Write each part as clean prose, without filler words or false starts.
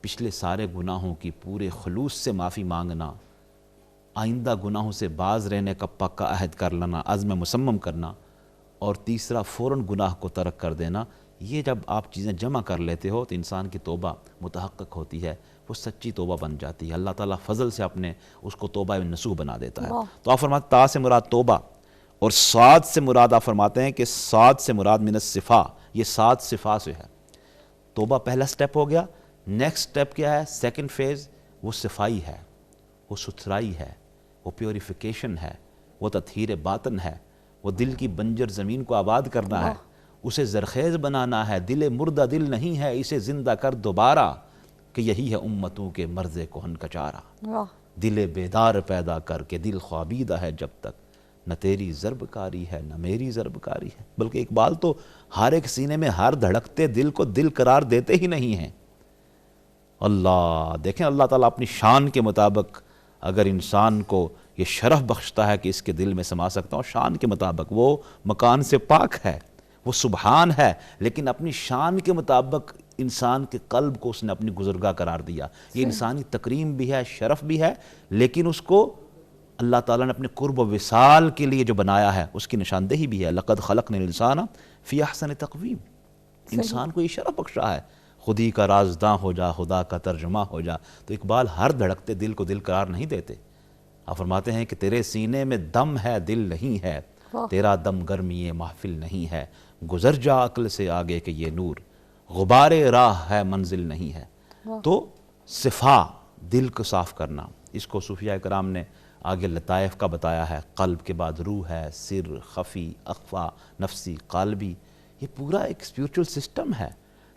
پچھلے سارے گناہوں کی پورے خلوص سے معافی مانگنا، آئندہ گناہوں سے باز رہنے کا پکا عہد کر لینا، عزم مصمم کرنا، اور تیسرا فوراً گناہ کو ترک کر دینا. یہ جب آپ چیزیں جمع کر لیتے ہو تو انسان کی توبہ متحقق ہوتی ہے، وہ سچی توبہ بن جاتی ہے. اللہ تعالیٰ فضل سے اپنے اس کو توبہ نصوح بنا دیتا ہے. تو آپ فرماتے تا سے مراد توبہ، اور صاد سے مراد آپ فرماتے ہیں کہ صاد سے مراد من الصفا، یہ صاد صفا سے ہے. توبہ پہلا سٹیپ ہو گیا. نیکسٹ سٹیپ کیا ہے؟ سیکنڈ فیز، وہ صفائی ہے، وہ ستھرائی ہے، وہ پیوریفیکیشن ہے، وہ تطہیر باطن ہے، وہ دل کی بنجر زمین کو آباد کرنا ہے، اسے زرخیز بنانا ہے. دل مردہ دل نہیں ہے، اسے زندہ کر دوبارہ، کہ یہی ہے امتوں کے مرض کہن کا چارہ. دل بیدار پیدا کر کے دل خوابیدہ ہے جب تک، نہ تیری ضرب کاری ہے نہ میری ضرب کاری ہے. بلکہ اقبال تو ہر ایک سینے میں ہر دھڑکتے دل کو دل قرار دیتے ہی نہیں ہیں. اللہ دیکھیں، اللہ تعالیٰ اپنی شان کے مطابق اگر انسان کو یہ شرف بخشتا ہے کہ اس کے دل میں سما سکتا ہوں، شان کے مطابق وہ مکان سے پاک ہے، وہ سبحان ہے، لیکن اپنی شان کے مطابق انسان کے قلب کو اس نے اپنی گزرگاہ قرار دیا. یہ انسانی تکریم بھی ہے، شرف بھی ہے، لیکن اس کو اللہ تعالیٰ نے اپنے قرب و وصال کے لیے جو بنایا ہے اس کی نشاندہی بھی ہے. لقد خلقنا الانسان فی احسن تقویم. انسان کو یہ شرف بخشا ہے، خودی کا رازداں ہو جا، خدا کا ترجمہ ہو جا. تو اقبال ہر دھڑکتے دل کو دل قرار نہیں دیتے. آپ فرماتے ہیں کہ تیرے سینے میں دم ہے دل نہیں ہے، تیرا دم گرمی محفل نہیں ہے. گزر جا عقل سے آگے کہ یہ نور، غبار راہ ہے منزل نہیں ہے. تو صفا، دل کو صاف کرنا، اس کو صوفیاء کرام نے آگے لطائف کا بتایا ہے. قلب کے بعد روح ہے، سر، خفی، اخفا، نفسی، قالبی. یہ پورا ایک اسپریچول سسٹم ہے.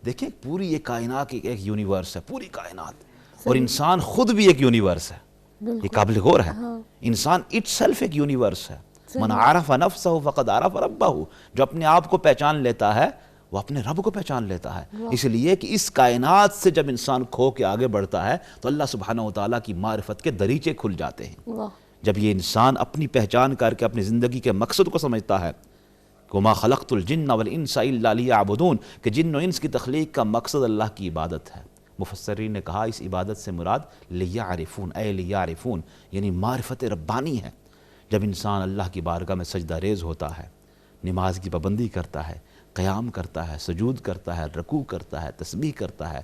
دیکھیں پوری یہ کائنات ایک یونیورس ہے، پوری کائنات، اور انسان خود بھی ایک یونیورس ہے. یہ قابل غور ہے. انسان اٹ سیلف ایک یونیورس ہے. من عرف نفسہ فقد عرف ربہ. جو اپنے آپ کو پہچان لیتا ہے وہ اپنے رب کو پہچان لیتا ہے. اس لیے کہ اس کائنات سے جب انسان کھو کے آگے بڑھتا ہے تو اللہ سبحانہ وتعالیٰ کی معرفت کے دریچے کھل جاتے ہیں. جب یہ انسان اپنی پہچان کر کے اپنی زندگی کے مقصد کو سمجھتا ہے، وَمَا خَلَقْتُ الْجِنَّ وَالْإِنسَ إِلَّا لِيَعْبُدُونَ، کہ جن و انس کی تخلیق کا مقصد اللہ کی عبادت ہے. مفسرین نے کہا اس عبادت سے مراد لیعرفون، اے لیعرفون، یعنی معرفت ربانی ہے. جب انسان اللہ کی بارگاہ میں سجدہ ریز ہوتا ہے، نماز کی پابندی کرتا ہے، قیام کرتا ہے، سجود کرتا ہے، رکوع کرتا ہے، تسبیح کرتا ہے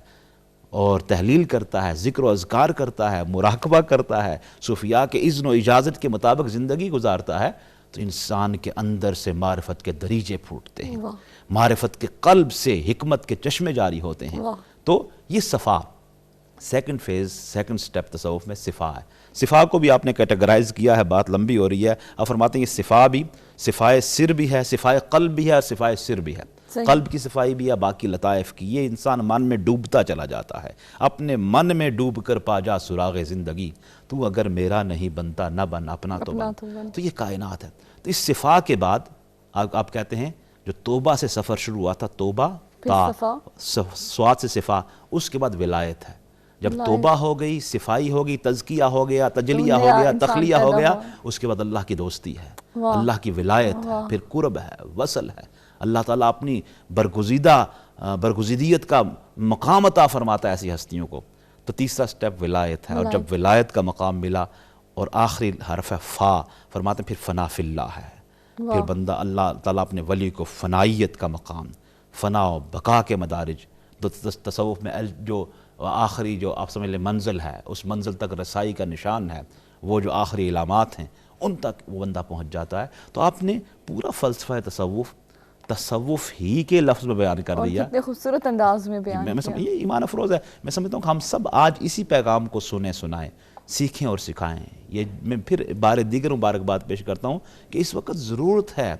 اور تحلیل کرتا ہے، ذکر و اذکار کرتا ہے، مراقبہ کرتا ہے، صوفیاء کے اذن و اجازت کے مطابق زندگی گزارتا ہے، تو انسان کے اندر سے معرفت کے دریچے پھوٹتے ہیں، معرفت کے قلب سے حکمت کے چشمے جاری ہوتے ہیں. تو یہ صفا، سیکنڈ فیز، سیکنڈ سٹیپ تصوف میں صفا ہے. صفا کو بھی آپ نے کیٹیگرائز کیا ہے، بات لمبی ہو رہی ہے. آپ فرماتے ہیں یہ صفا بھی صفائے سر بھی ہے، صفائے قلب بھی ہے اور صفائے سر بھی ہے. قلب کی صفائی بھی ہے، باقی لطائف کی. یہ انسان من میں ڈوبتا چلا جاتا ہے. اپنے من میں ڈوب کر پا جا سراغ زندگی، تو اگر میرا نہیں بنتا نہ بن اپنا تو بن. تو یہ کائنات ہے. تو اس صفا کے بعد آپ کہتے ہیں جو توبہ سے سفر شروع ہوا تھا، توبہ تا سواد سے صفا، اس کے بعد ولایت ہے. جب توبہ ہو گئی، صفائی ہو گئی، تزکیہ ہو گیا، تجلیہ ہو گیا، تخلیہ ہو گیا، اس کے بعد اللہ کی دوستی ہے، اللہ کی ولایت ہے، پھر قرب ہے، وصل ہے. اللہ تعالیٰ اپنی برگزیدیت کا مقام عطا فرماتا ہے ایسی ہستیوں کو. تو تیسرا سٹیپ ولایت ہے. اور جب ولایت کا مقام ملا اور آخری حرف ہے فا، فرماتے ہیں پھر فنا فی اللہ ہے. پھر بندہ اللہ تعالیٰ اپنے ولی کو فنائیت کا مقام، فنا و بقا کے مدارج. تو تصوف میں جو آخری جو آپ سمجھ لیں منزل ہے، اس منزل تک رسائی کا نشان ہے، وہ جو آخری علامات ہیں ان تک وہ بندہ پہنچ جاتا ہے. تو آپ نے پورا فلسفہ تصوف ہی کے لفظ میں بیان کر دیا. کتنے خوبصورت انداز میں بیان کیا. یہ ایمان افروز ہے. میں سمجھتا ہوں کہ ہم سب آج اسی پیغام کو سنائیں، سیکھیں اور سکھائیں. یہ میں پھر بار دیگر مبارکباد پیش کرتا ہوں کہ اس وقت ضرورت ہے،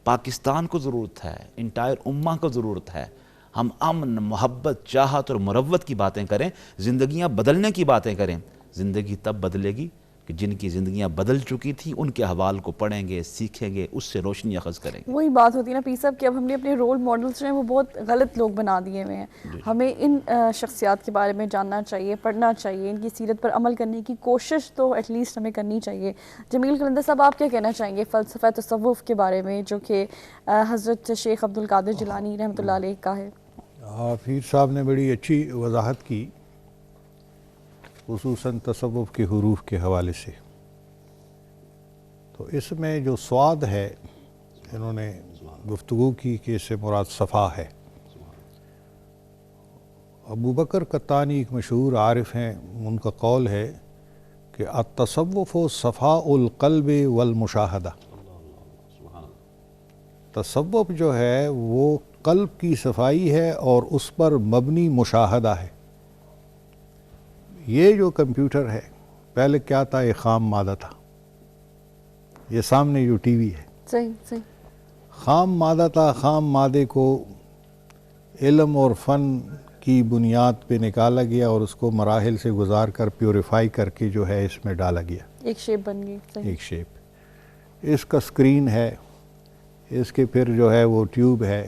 پاکستان کو ضرورت ہے، انٹائر امہ کو ضرورت ہے، ہم امن، محبت، چاہت اور مروت کی باتیں کریں، زندگیاں بدلنے کی باتیں کریں. زندگی تب بدلے گی کہ جن کی زندگیاں بدل چکی تھیں ان کے حوال کو پڑھیں گے، سیکھیں گے، اس سے روشنی اخذ کریں گے. وہی بات ہوتی ہے نا پیر صاحب کہ اب ہم نے اپنے رول ماڈلز جو ہیں وہ بہت غلط لوگ بنا دیے ہوئے ہیں. ہمیں ان شخصیات کے بارے میں جاننا چاہیے، پڑھنا چاہیے، ان کی سیرت پر عمل کرنے کی کوشش تو ایٹ لیسٹ ہمیں کرنی چاہیے. جمیل قلندر صاحب، آپ کیا کہنا چاہیں گے فلسفہ تصوف کے بارے میں جو کہ حضرت شیخ عبدالقادر جیلانی رحمۃ اللہ علیہ کا ہے؟ پیر صاحب نے بڑی اچھی وضاحت کی خصوصاً تصوف کے حروف کے حوالے سے. تو اس میں جو سواد ہے انہوں نے گفتگو کی کہ اس سے مراد صفا ہے. ابو بکر قطانی ایک مشہور عارف ہیں، ان کا قول ہے کہ التصوف صفاء القلب والمشاہدہ. تصوف جو ہے وہ قلب کی صفائی ہے اور اس پر مبنی مشاہدہ ہے. یہ جو کمپیوٹر ہے پہلے کیا تھا؟ یہ خام مادہ تھا. یہ سامنے جو ٹی وی ہے صحیح صحیح خام مادہ تھا. خام مادے کو علم اور فن کی بنیاد پہ نکالا گیا اور اس کو مراحل سے گزار کر پیوریفائی کر کے جو ہے اس میں ڈالا گیا. ایک شیپ بن گئی. صحیح. ایک شیپ. اس کا سکرین ہے، اس کے پھر جو ہے وہ ٹیوب ہے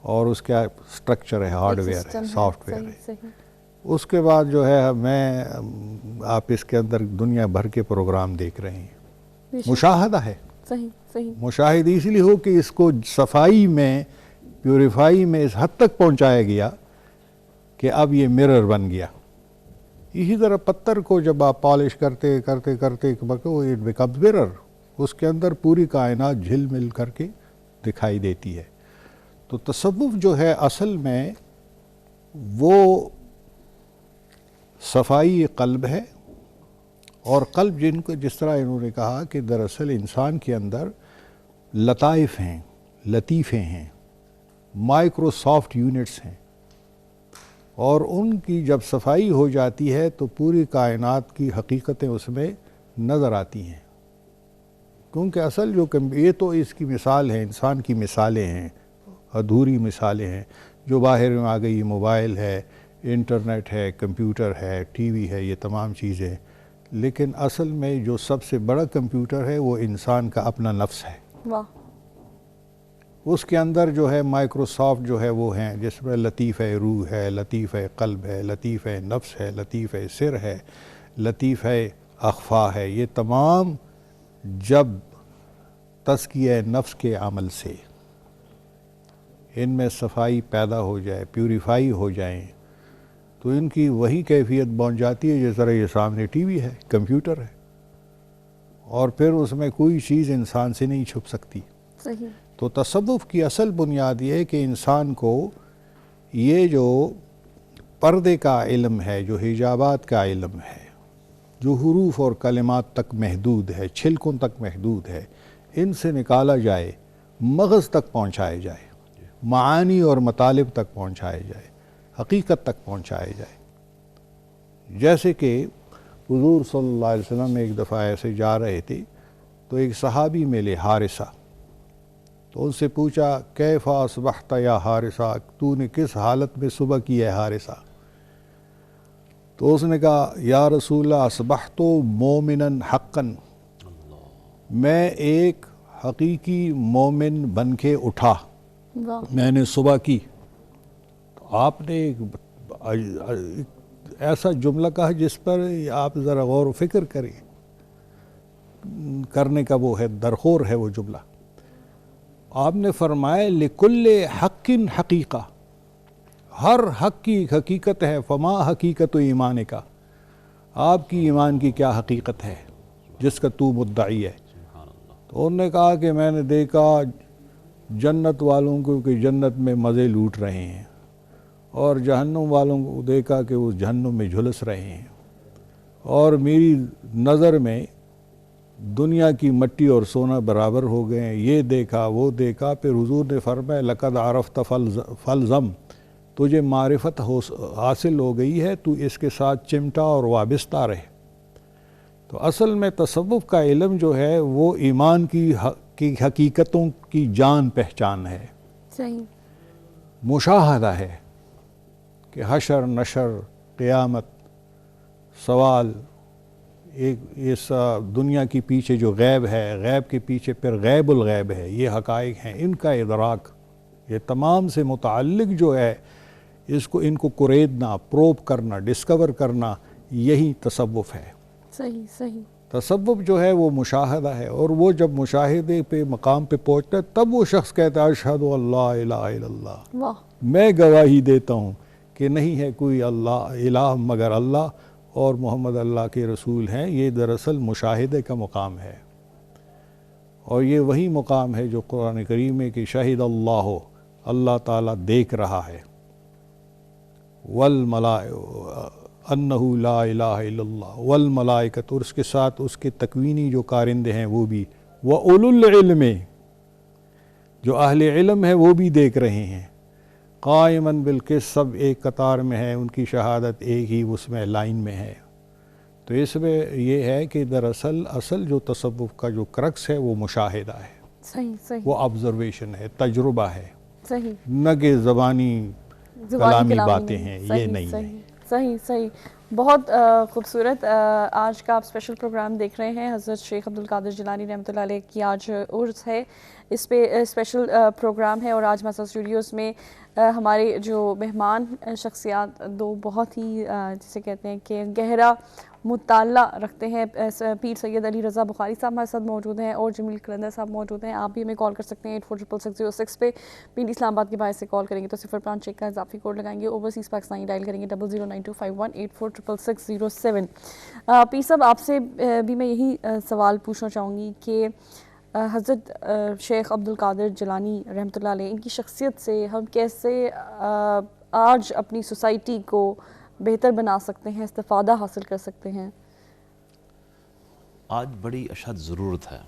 اور اس کا سٹرکچر ہے، ہارڈ ویئر ہے، سافٹ ویئر ہے. صحیح. اس کے بعد جو ہے آپ اس کے اندر دنیا بھر کے پروگرام دیکھ رہے ہیں. مشاہدہ ہے. صحیح صحیح. مشاہد اس لیے ہو کہ اس کو صفائی میں، پیوریفائی میں اس حد تک پہنچایا گیا کہ اب یہ مرر بن گیا. اسی طرح پتھر کو جب آپ پالش کرتے کرتے کرتے وہ اٹ بیکمز مرر، اس کے اندر پوری کائنات جھل مل کر کے دکھائی دیتی ہے. تو تصوف جو ہے اصل میں وہ صفائی قلب ہے. اور قلب جن کو جس طرح انہوں نے کہا کہ دراصل انسان کے اندر لطائف ہیں، لطیفے ہیں، مائکروسافٹ یونٹس ہیں، اور ان کی جب صفائی ہو جاتی ہے تو پوری کائنات کی حقیقتیں اس میں نظر آتی ہیں. کیونکہ اصل جو یہ تو اس کی مثال ہے، انسان کی مثالیں ہیں، ادھوری مثالیں ہیں جو باہر میں آ گئی. موبائل ہے، انٹرنیٹ ہے، کمپیوٹر ہے، ٹی وی ہے، یہ تمام چیزیں. لیکن اصل میں جو سب سے بڑا کمپیوٹر ہے وہ انسان کا اپنا نفس ہے. واہ. اس کے اندر جو ہے مائکروسافٹ جو ہے وہ ہیں، جس میں لطیف روح ہے، لطیف قلب ہے، لطیف نفس ہے، لطیف سر ہے، لطیف اخفا ہے. یہ تمام جب تزکیہ نفس کے عمل سے ان میں صفائی پیدا ہو جائے، پیوریفائی ہو جائیں، تو ان کی وہی کیفیت بن جاتی ہے جس طرح یہ سامنے ٹی وی ہے، کمپیوٹر ہے، اور پھر اس میں کوئی چیز انسان سے نہیں چھپ سکتی. صحیح. تو تصوف کی اصل بنیاد یہ ہے کہ انسان کو یہ جو پردے کا علم ہے، جو حجابات کا علم ہے، جو حروف اور کلمات تک محدود ہے، چھلکوں تک محدود ہے، ان سے نکالا جائے، مغز تک پہنچایا جائے، معانی اور مطالب تک پہنچایا جائے، حقیقت تک پہنچایا جائے. جیسے کہ حضور صلی اللہ علیہ وسلم ایک دفعہ ایسے جا رہے تھے تو ایک صحابی ملے، حارثہ. تو ان سے پوچھا کیف اصبحت یا حارثہ، تو نے کس حالت میں صبح کی ہے حارثہ؟ تو اس نے کہا یا رسول اللہ اصبحت مومنا حقا، میں ایک حقیقی مومن بن کے اٹھا، میں نے صبح کی. تو آپ نے ایسا جملہ کہا جس پر آپ ذرا غور و فکر کرنے کا وہ ہے، درخور ہے وہ جملہ. آپ نے فرمایا لکل حق حقیقہ، ہر حق کی حقیقت ہے. فما حقیقت ایمان کا، آپ کی ایمان کی کیا حقیقت ہے جس کا تو مدعی ہے؟ تو انہوں نے کہا کہ میں نے دیکھا جنت والوں کو کہ جنت میں مزے لوٹ رہے ہیں، اور جہنم والوں کو دیکھا کہ وہ جہنم میں جھلس رہے ہیں، اور میری نظر میں دنیا کی مٹی اور سونا برابر ہو گئے ہیں. یہ دیکھا وہ دیکھا. پھر حضور نے فرمایا لقد عرفت فالزم، تجھے معرفت حاصل ہو گئی ہے، تو اس کے ساتھ چمٹا اور وابستہ رہے. تو اصل میں تصوف کا علم جو ہے وہ ایمان کی حقیقتوں کی جان پہچان ہے. صحیح. مشاہدہ ہے کہ حشر، نشر، قیامت، سوال، ایک اس دنیا کی پیچھے جو غیب ہے، غیب کے پیچھے پھر غیب الغیب ہے، یہ حقائق ہیں، ان کا ادراک، یہ تمام سے متعلق جو ہے ان کو قریدنا، پروب کرنا، ڈسکور کرنا، یہی تصوف ہے. صحیح صحیح. تصوف جو ہے وہ مشاہدہ ہے، اور وہ جب مشاہدے پہ مقام پہ پہنچتا ہے تب وہ شخص کہتا ہے اشہد ان لا الہ الا اللہ، واہ. میں گواہی دیتا ہوں کہ نہیں ہے کوئی الہ مگر اللہ اور محمد اللہ کے رسول ہیں، یہ دراصل مشاہدے کا مقام ہے، اور یہ وہی مقام ہے جو قرآن کریم میں کہ شہد اللہ تعالیٰ دیکھ رہا ہے، انہ لا الہ الا اللہ والملائکۃ، اور اس کے ساتھ اس کے تکوینی جو کارندے ہیں وہ بھی، وَأُولُو الْعِلْمِ، جو اہل علم ہے وہ بھی دیکھ رہے ہیں، قائماً بالقسط، سب ایک قطار میں ہے، ان کی شہادت ایک ہی اس میں لائن میں ہے۔ تو اس میں یہ ہے کہ دراصل اصل جو تصوف کا جو کرکس ہے وہ مشاہدہ ہے، صحیح وہ آبزرویشن ہے، تجربہ ہے، صحیح، نہ کہ زبانی کلامی باتیں ہیں، یہ نہیں ہے۔ صحیح بہت خوبصورت۔ آج کا آپ اسپیشل پروگرام دیکھ رہے ہیں، حضرت شیخ عبدالقادر جیلانی رحمۃ اللہ علیہ کی آج عرس ہے، اس پہ اسپیشل پروگرام ہے، اور آج مسا اسٹوڈیوز میں ہمارے جو مہمان شخصیات دو بہت ہی جسے کہتے ہیں کہ گہرا مطالعہ رکھتے ہیں، پیر سید علی رضا بخاری صاحب ہمارے ساتھ موجود ہیں اور جمیل قلندر صاحب موجود ہیں۔ آپ بھی ہمیں کال کر سکتے ہیں 846606 پہ، پنڈ اسلام آباد کے باعث سے کال کریں گے تو 0.6 کا اضافی کوڈ لگائیں گے، اوورسیز پاکستانی ڈائل کریں گے 009251846607۔ پیر صاحب آپ سے بھی میں یہی سوال پوچھنا چاہوں گی کہ حضرت شیخ عبدالقادر جیلانی رحمۃ اللہ علیہ، ان کی شخصیت سے ہم کیسے آج اپنی سوسائٹی کو بہتر بنا سکتے ہیں، استفادہ حاصل کر سکتے ہیں؟ آج بڑی اشد ضرورت ہے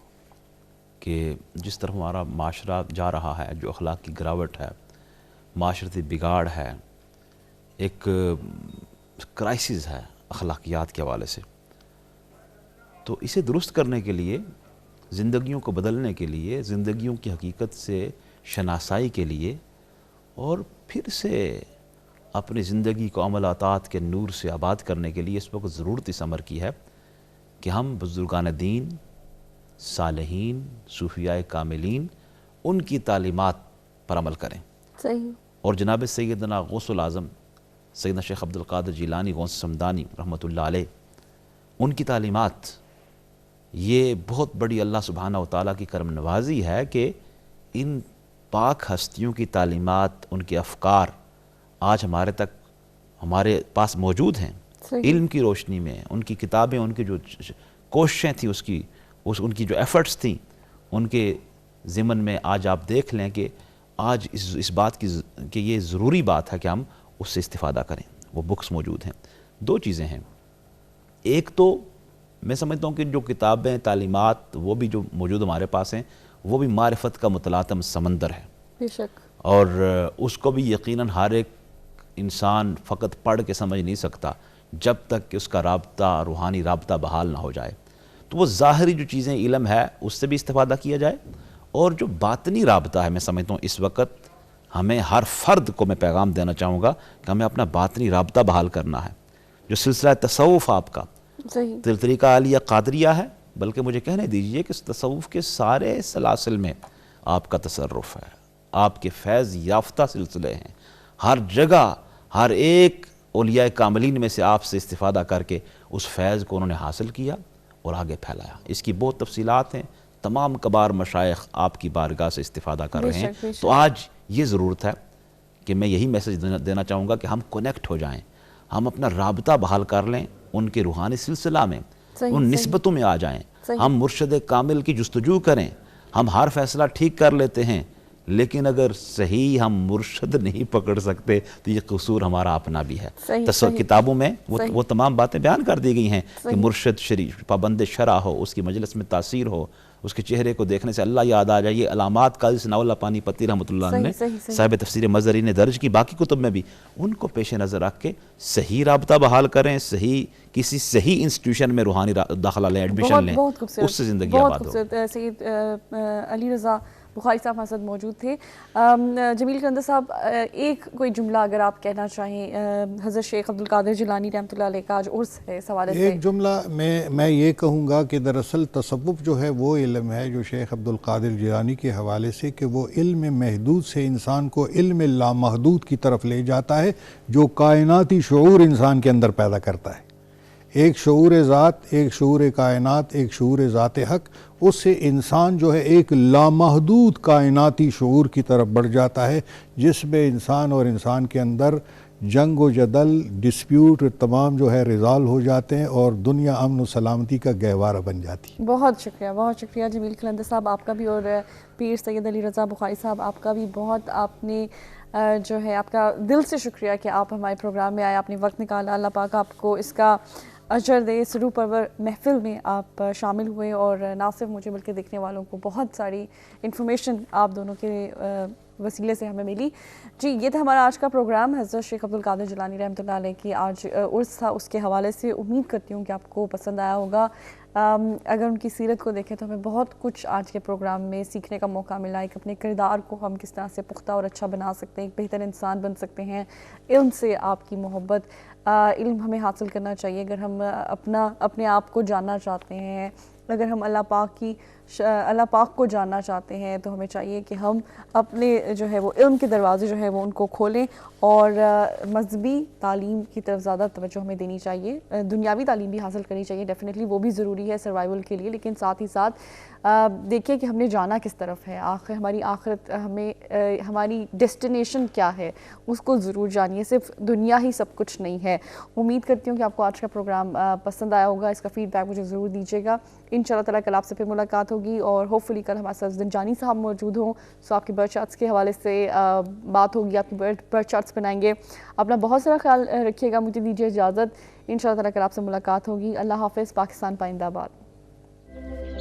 کہ جس طرح ہمارا معاشرہ جا رہا ہے، جو اخلاق کی گراوٹ ہے، معاشرتی بگاڑ ہے، ایک کرائسس ہے اخلاقیات کے حوالے سے، تو اسے درست کرنے کے لیے، زندگیوں کو بدلنے کے لیے، زندگیوں کی حقیقت سے شناسائی کے لیے، اور پھر سے اپنی زندگی کو عمل اطاعت کے نور سے آباد کرنے کے لیے اس وقت ضرورت اس امر کی ہے کہ ہم بزرگان دین، صالحین، صوفیاء کاملین، ان کی تعلیمات پر عمل کریں۔ صحیح۔ اور جناب سیدنا غوث العظم سیدنا شیخ عبدالقادر جیلانی غوث سمدانی رحمۃ اللہ علیہ، ان کی تعلیمات، یہ بہت بڑی اللہ سبحانہ و تعالیٰ کی کرم نوازی ہے کہ ان پاک ہستیوں کی تعلیمات، ان کے افکار آج ہمارے پاس موجود ہیں۔ علم کی روشنی میں ان کی کتابیں، ان کی جو کوششیں تھیں، ان کی جو ایفرٹس تھیں، ان کے ضمن میں آج آپ دیکھ لیں کہ آج اس بات کی کہ یہ ضروری بات ہے کہ ہم اس سے استفادہ کریں۔ وہ بکس موجود ہیں۔ دو چیزیں ہیں، ایک تو میں سمجھتا ہوں کہ جو کتابیں، تعلیمات، وہ بھی جو موجود ہمارے پاس ہیں، وہ بھی معرفت کا متلاطم سمندر ہے، بے شک، اور اس کو بھی یقیناً ہر ایک انسان فقط پڑھ کے سمجھ نہیں سکتا جب تک کہ اس کا رابطہ، روحانی رابطہ بحال نہ ہو جائے۔ تو وہ ظاہری جو چیزیں علم ہے اس سے بھی استفادہ کیا جائے، اور جو باطنی رابطہ ہے، میں سمجھتا ہوں اس وقت ہمیں ہر فرد کو میں پیغام دینا چاہوں گا کہ ہمیں اپنا باطنی رابطہ بحال کرنا ہے۔ جو سلسلہ تصوف آپ کا طریقہ عالیہ قادریہ ہے، بلکہ مجھے کہنے دیجئے کہ تصوف کے سارے سلاسل میں آپ کا تصرف ہے، آپ کے فیض یافتہ سلسلے ہیں، ہر جگہ ہر ایک اولیاء کاملین میں سے آپ سے استفادہ کر کے اس فیض کو انہوں نے حاصل کیا اور آگے پھیلایا۔ اس کی بہت تفصیلات ہیں، تمام کبار مشائخ آپ کی بارگاہ سے استفادہ کر رہے ہیں۔ تو آج یہ ضرورت ہے کہ میں یہی میسج دینا چاہوں گا کہ ہم کنیکٹ ہو جائیں، ہم اپنا رابطہ بحال کر لیں، ان کے روحانی سلسلہ میں، ان نسبتوں میں آ جائیں، ہم مرشد کامل کی جستجو کریں۔ ہم ہر فیصلہ ٹھیک کر لیتے ہیں، لیکن اگر صحیح ہم مرشد نہیں پکڑ سکتے تو یہ قصور ہمارا اپنا بھی ہے۔ کتابوں میں وہ تمام باتیں بیان کر دی گئی ہیں کہ مرشد شریف پابند شرع ہو، اس کی مجلس میں تاثیر ہو، اس کے چہرے کو دیکھنے سے اللہ یاد آ جائے۔ یہ علامات قاضی ثناء اللہ پانی پتی رحمۃ اللہ نے صاحب تفسیر مظہری نے درج کی، باقی کتب میں بھی، ان کو پیش نظر رکھ کے صحیح رابطہ بحال کریں، کسی صحیح انسٹیٹیوشن میں روحانی داخلہ لیں، ایڈمیشن لیں، اس سے زندگی آباد ہو۔ سید علی رضا بخاری صاحب ہمارے ساتھ موجود تھے۔ جمیل قلندر صاحب، ایک کوئی جملہ اگر آپ کہنا چاہیں، حضرت شیخ عبدالقادر جیلانی رحمۃ اللہ علیہ کا آج عرس ہے، اس حوالے سے ایک جملہ میں یہ کہوں گا کہ دراصل تصوف جو ہے وہ علم ہے جو شیخ عبدالقادر جیلانی کے حوالے سے کہ وہ علم محدود سے انسان کو علم لامحدود کی طرف لے جاتا ہے، جو کائناتی شعور انسان کے اندر پیدا کرتا ہے۔ ایک شعور ذات، ایک شعور کائنات، ایک شعور ذات حق، اس سے انسان جو ہے ایک لامحدود کائناتی شعور کی طرف بڑھ جاتا ہے، جس میں انسان اور انسان کے اندر جنگ و جدل، ڈسپیوٹ تمام جو ہے ریزالو ہو جاتے ہیں اور دنیا امن و سلامتی کا گہوارہ بن جاتی ہے۔ بہت شکریہ جمیل قلندر صاحب آپ کا بھی، اور پیر سید علی رضا بخاری صاحب آپ کا بھی بہت، آپ نے جو ہے آپ کا دل سے شکریہ کہ آپ ہمارے پروگرام میں آئے، آپ نے وقت نکالا، اللہ پاک آپ کو اس کا اجر دے، اس روح پرور محفل میں آپ شامل ہوئے اور نہ صرف مجھے بلکہ دیکھنے والوں کو بہت ساری انفارمیشن آپ دونوں کے وسیلے سے ہمیں ملی۔ جی یہ تھا ہمارا آج کا پروگرام، حضرت شیخ عبدالقادر جیلانی رحمۃ اللہ علیہ کی آج عرس تھا، اس کے حوالے سے امید کرتی ہوں کہ آپ کو پسند آیا ہوگا۔ اگر ان کی سیرت کو دیکھیں تو ہمیں بہت کچھ آج کے پروگرام میں سیکھنے کا موقع ملا، ایک اپنے کردار کو ہم کس طرح سے پختہ اور اچھا بنا سکتے ہیں، ایک بہتر انسان بن سکتے ہیں۔ علم سے آپ کی محبت، علم ہمیں حاصل کرنا چاہیے اگر ہم اپنے آپ کو جاننا چاہتے ہیں، اگر ہم اللہ پاک کو جاننا چاہتے ہیں تو ہمیں چاہیے کہ ہم اپنے جو ہے وہ علم کے دروازے جو ہے وہ ان کو کھولیں اور مذہبی تعلیم کی طرف زیادہ توجہ ہمیں دینی چاہیے، دنیاوی تعلیم بھی حاصل کرنی چاہیے، ڈیفینیٹلی وہ بھی ضروری ہے سروائیول کے لیے، لیکن ساتھ ہی ساتھ دیکھیے کہ ہم نے جانا کس طرف ہے، ہماری آخرت، ہماری ڈیسٹینیشن کیا ہے، اس کو ضرور جانیے، صرف دنیا ہی سب کچھ نہیں ہے۔ امید کرتی ہوں کہ آپ کو آج کا پروگرام پسند آیا ہوگا، اس کا فیڈ بیک مجھے ضرور دیجیے گا۔ انشاءاللہ تعالیٰ کل آپ سے پھر ملاقات ہوگی اور ہوپفلی کل ہمارے ساتھ زنجانی صاحب موجود ہوں، سو آپ کی برتھ چارٹس کے حوالے سے بات ہوگی، آپ کی برتھ چارٹس بنائیں گے۔ اپنا بہت سارا خیال رکھیے گا، مجھے دیجیے اجازت، انشاءاللہ تعالیٰ کل آپ سے ملاقات ہوگی۔ اللہ حافظ، پاکستان پائندہ باد۔